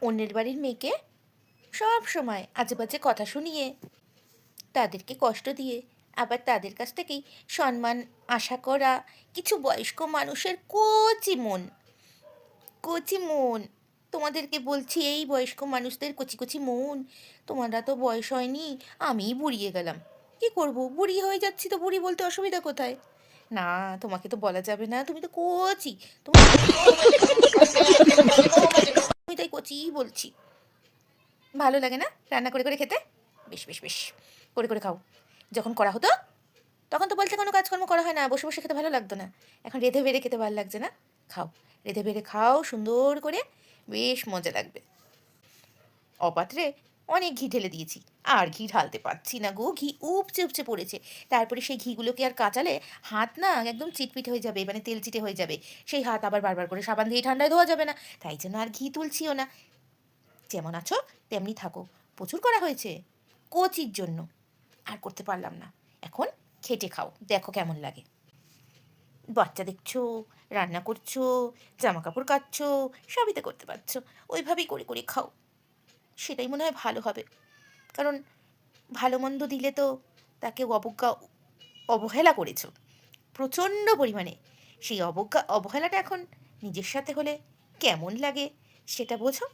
অন্যের বাড়ির মেয়েকে সব সময় আজে বাজে কথা শুনিয়ে, তাদেরকে কষ্ট দিয়ে, আবার তাদের কাছ থেকেই সম্মান আশা করা কিছু বয়স্ক মানুষের কচি মন, কচি মন। তোমাদেরকে বলছি, এই বয়স্ক মানুষদের কচি কচি মন, তোমারা তো বয়স হয়নি, আমিই বুড়িয়ে গেলাম। কি করব, বুড়ি হয়ে যাচ্ছি তো, বুড়ি বলতে অসুবিধা কোথায়? না, তোমাকে তো বলা যাবে না, তুমি তো কচি। তুমি আমি তাই কচিই বলছি। ভালো লাগে না রান্না করে করে খেতে? বেশ বেশ বেশ, করে করে খাও। যখন করা হতো তখন তো বলতে কোনো কাজকর্ম করা হয় না, বসে বসে খেতে ভালো লাগতো না। এখন রেঁধে বেড়ে খেতে ভালো লাগছে না? খাও, রেঁধে বেড়ে খাও সুন্দর করে, বেশ মজা লাগবে। অপাত্রে অনেক ঘি ঢেলে দিয়েছি, আর ঘি ঢালতে পারছি না গো, ঘি উপচে উপচে পড়েছে। তারপরে সেই ঘিগুলোকে আর কাচালে হাত না একদম চিটপিট হয়ে যাবে, মানে তেল চিটে হয়ে যাবে। সেই হাত আবার বারবার করে সাবান দিয়ে ঠান্ডায় ধোয়া যাবে না, তাই জন্য আর ঘি তুলছিও না। যেমন আছো তেমনি থাকো, প্রচুর করা হয়েছে কচির জন্য, আর করতে পারলাম না। এখন খেটে খাও, দেখো কেমন লাগে। বাচ্চা দেখছো, রান্না করছো, জামা কাপড় কাচ্ছো, সবই তো করতে পারছো। ওইভাবেই করে করে খাও, সেটাই মনে হয় ভালো হবে। কারণ ভালো মন্দ দিলে তো তাকে অবহেলা করেছো প্রচণ্ড পরিমাণে। সেই অবহেলাটা এখন নিজের সাথে হলে কেমন লাগে সেটা বোঝো।